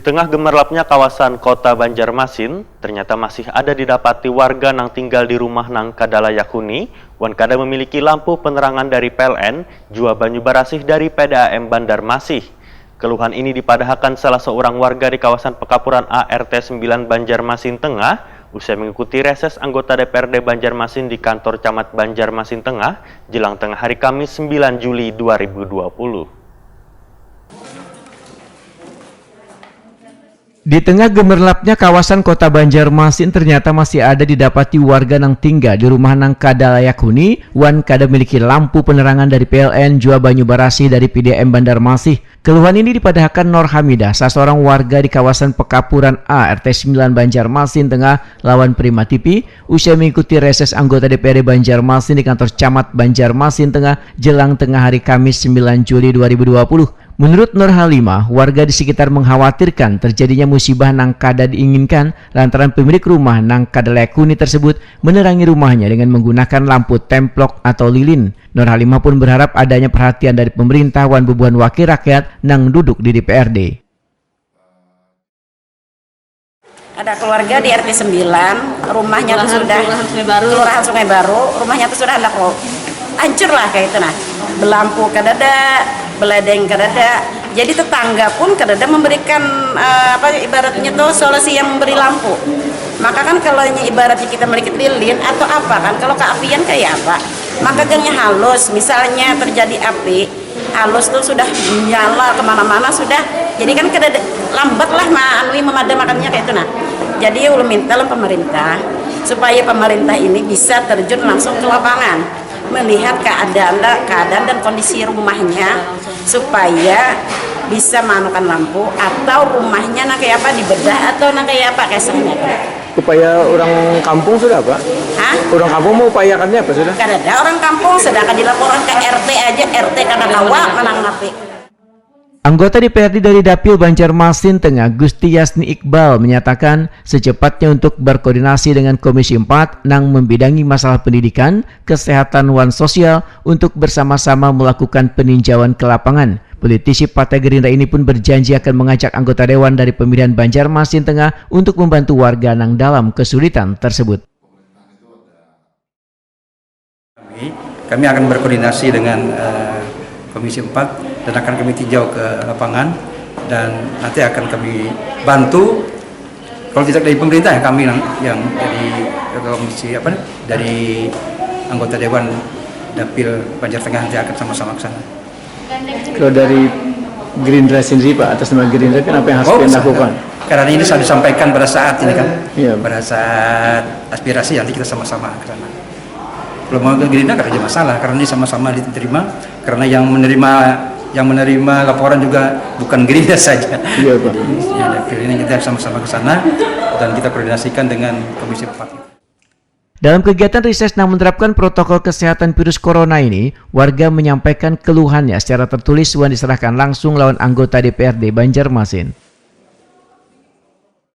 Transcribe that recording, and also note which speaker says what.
Speaker 1: Di tengah gemerlapnya kawasan kota Banjarmasin, ternyata masih ada didapati warga yang tinggal di rumah nang kada layak huni, wan kada memiliki lampu penerangan dari PLN, jua banyu barasih dari PDAM Banjarmasin. Keluhan ini dipadahkan salah seorang warga di kawasan Pekapuran ART 9 Banjarmasin Tengah, usai mengikuti reses anggota DPRD Banjarmasin di kantor Camat Banjarmasin Tengah, jelang tengah hari Kamis 9 Juli 2020.
Speaker 2: Di tengah gemerlapnya kawasan kota Banjarmasin ternyata masih ada didapati warga yang tinggal di rumah nang kada layak huni, wan kada memiliki lampu penerangan dari PLN, jua banyu barasih dari PDAM Banjarmasin. Keluhan ini dipadahkan Nur Hamidah, seorang warga di kawasan Pekapuran A, RT 9 Banjarmasin Tengah, lawan Prima TV, usai mengikuti reses anggota DPRD Banjarmasin di kantor Camat Banjarmasin Tengah, jelang tengah hari Kamis 9 Juli 2020. Menurut Nur Halimah, warga di sekitar mengkhawatirkan terjadinya musibah nang kada diinginkan lantaran pemilik rumah nang kada layak huni tersebut menerangi rumahnya dengan menggunakan lampu templok atau lilin. Nur Halimah pun berharap adanya perhatian dari pemerintah wan bebuan wakil rakyat nang duduk di DPRD.
Speaker 3: Ada keluarga di RT 9, rumahnya tuh sudah Kelurahan Sungai Baru, rumahnya tuh sudah hendak hancur lah kayak itu nah. Belampu kadada, beledeng kadada. Jadi tetangga pun kadada memberikan ibaratnya tuh solusi yang memberi lampu. Maka kan kalau ibaratnya kita memiliki lilin atau apa kan, kalau keapian kayak apa? Maka gangnya halus, misalnya terjadi api, halus tuh sudah menyala kemana-mana sudah. Jadi kan kadada lambat lah memadamkannya kayak itu nah. Jadi ulun minta pemerintah supaya pemerintah ini bisa terjun langsung ke lapangan, melihat keadaan dan kondisi rumahnya supaya bisa manukan lampu atau rumahnya kayak apa dibedah atau kayak apa kesannya.
Speaker 4: Upaya orang kampung sudah Pak?
Speaker 3: Hah?
Speaker 4: Orang kampung mau upayakannya apa sudah?
Speaker 3: Karena ada orang kampung sedangkan dilaporkan ke RT aja, RT karena lawak menang ngapi.
Speaker 2: Anggota DPRD dari Dapil Banjarmasin Tengah, Gusti Yasni Iqbal, menyatakan secepatnya untuk berkoordinasi dengan Komisi 4 nang membidangi masalah pendidikan, kesehatan wan sosial untuk bersama-sama melakukan peninjauan ke lapangan. Politisi Partai Gerindra ini pun berjanji akan mengajak anggota Dewan dari pemilihan Banjarmasin Tengah untuk membantu warga nang dalam kesulitan tersebut.
Speaker 5: Kami akan berkoordinasi dengan Komisi 4 dan akan kami tinjau ke lapangan dan nanti akan kami bantu kalau tidak dari pemerintah ya kami yang dari komisi dari anggota Dewan Dapil Banjar Tengah nanti akan sama-sama ke sana.
Speaker 4: Kalau dari Gerindra sendiri Pak, atas nama Gerindra kan apa yang harus dilakukan?
Speaker 5: Karena ini sudah disampaikan pada saat ini kan,
Speaker 4: iya.
Speaker 5: Pada saat aspirasi nanti kita sama-sama ke sana. Kalau mau ke Gerindra tidak ada masalah karena ini sama-sama diterima karena yang menerima laporan juga bukan Gerindra saja.
Speaker 4: Iya Pak.
Speaker 5: Ya, ini kita sama-sama ke sana dan kita koordinasikan dengan Komisi 4.
Speaker 2: Dalam kegiatan riset yang menerapkan protokol kesehatan virus corona ini, warga menyampaikan keluhannya secara tertulis dan diserahkan langsung lawan anggota DPRD Banjarmasin.